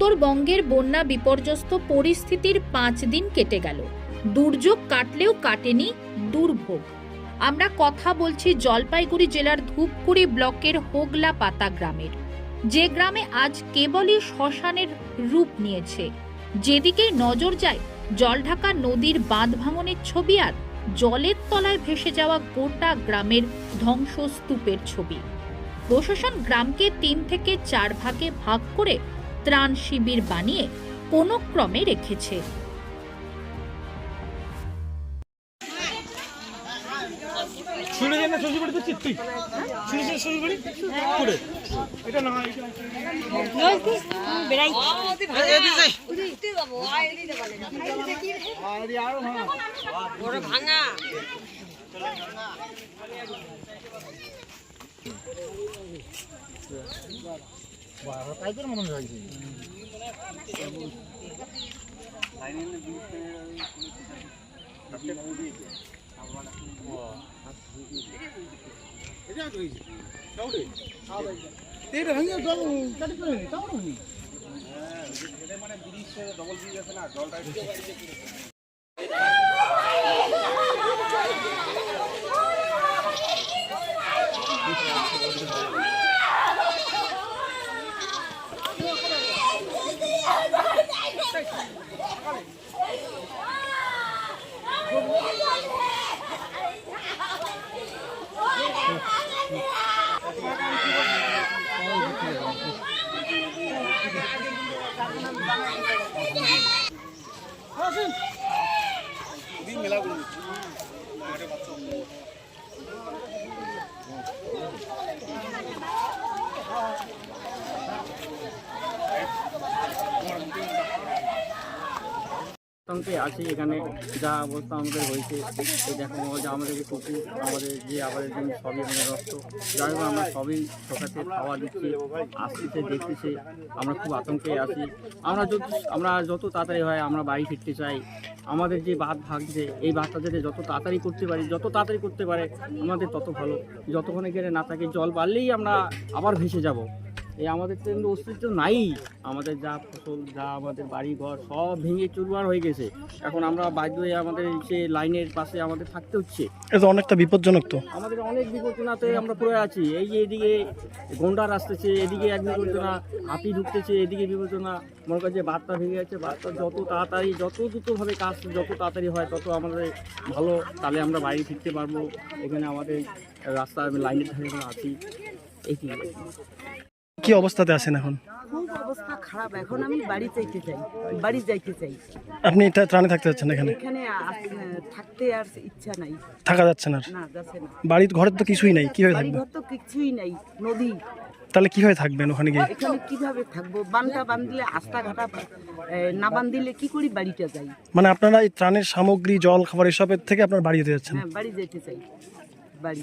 উত্তরবঙ্গের বন্যা বিপর্যস্ত পরিস্থিতির 5 দিন কেটে গেল। দুর্যোগ কাটলেও কাটেনি দুর্ভোগ। আমরা কথা বলছি জলপাইগুড়ি জেলার ধূপগুড়ি ব্লকের হোগলাপাতা গ্রামের, যে গ্রামে আজ কেবলই শ্মশানের রূপ নিয়েছে। যেদিকেই নজর যায় জলঢাকা নদীর বাঁধ ভাঙনের ছবি আর জলের তলায় ভেসে যাওয়া গোটা গ্রামের ধ্বংসস্তূপের ছবি। প্রশাসন গ্রামকে 3 থেকে 4 ভাগে ভাগ করে ত্রাণ শিবির বানিয়ে কোনো ক্রমে রেখেছে। আছি এখানে যা অবস্থা আমাদের হয়েছে, এই দেখো যে আমাদের কুকুর, আমাদের যে আবারের জন্য সবই আমাদের রক্ত, যাই হোক আমরা সবই সকালে খাওয়া দিচ্ছি, আসতেছে দেখতেছে, আমরা খুব আতঙ্কে আছি। আমরা যত তাড়াতাড়ি হয় আমরা বাড়ি ফিরতে চাই। আমাদের যে বাঁধ ভাঙছে এই বাঁধটা যাতে যত তাড়াতাড়ি করতে পারি, যত তাড়াতাড়ি করতে পারে আমাদের তত ভালো। যতক্ষণে গেলে না থাকে, জল বাড়লেই আমরা আবার ভেসে যাব। এই আমাদের তো কিন্তু অস্তিত্ব নাই। আমাদের যা ফসল, যা আমাদের বাড়ি ঘর সব ভেঙে চুরমার হয়ে গেছে। এখন আমরা বাধ্য হয়ে আমাদের সে লাইনের পাশে আমাদের থাকতে হচ্ছে। এটা অনেকটা বিপজ্জনক। তো আমাদের অনেক বিপজ্জনাতে আমরা পড়ে আছি। এই যে এদিকে গন্ডার আসতেছে, এদিকে এক বিপজ্জনা, হাতি ঢুকতেছে, এদিকে বিপজ্জনা। মনে করি যে বাঁধটা ভেঙে যাচ্ছে, বাঁধটা যত তাড়াতাড়ি, যত দ্রুতভাবে কাজ যত তাড়াতাড়ি হয় তত আমাদের ভালো। তাহলে আমরা বাড়ি ফিরতে পারবো। এখানে আমাদের রাস্তা লাইনের ধারে আছি। এই কি অবস্থাতে আছেন এখন? খুব অবস্থা খারাপ। এখন আমি বাড়ি যাইতে চাই। আপনি এটা ত্রাণে থাকতে যাচ্ছেন এখানে? এখানে থাকতে আর ইচ্ছা নাই। থাকা যাচ্ছে না? না, যাচ্ছে না। বাড়ির ঘরে তো কিছুই নাই, কিভাবে থাকবেন? ঘর তো কিছুই নাই, নদী। তাহলে কিভাবে থাকবেন ওখানে গিয়ে? এখানে কিভাবে থাকবো? বানটা বাঁধলে, আস্থা ঘাটা না বাঁধলে কি করি বাড়িটা যাই? মানে আপনারা এই ত্রাণের সামগ্রী, জল, খাবার এসবের থেকে আপনার বাড়ি যেতে যাচ্ছেন? হ্যাঁ, বাড়ি যেতে চাই, বাড়ি।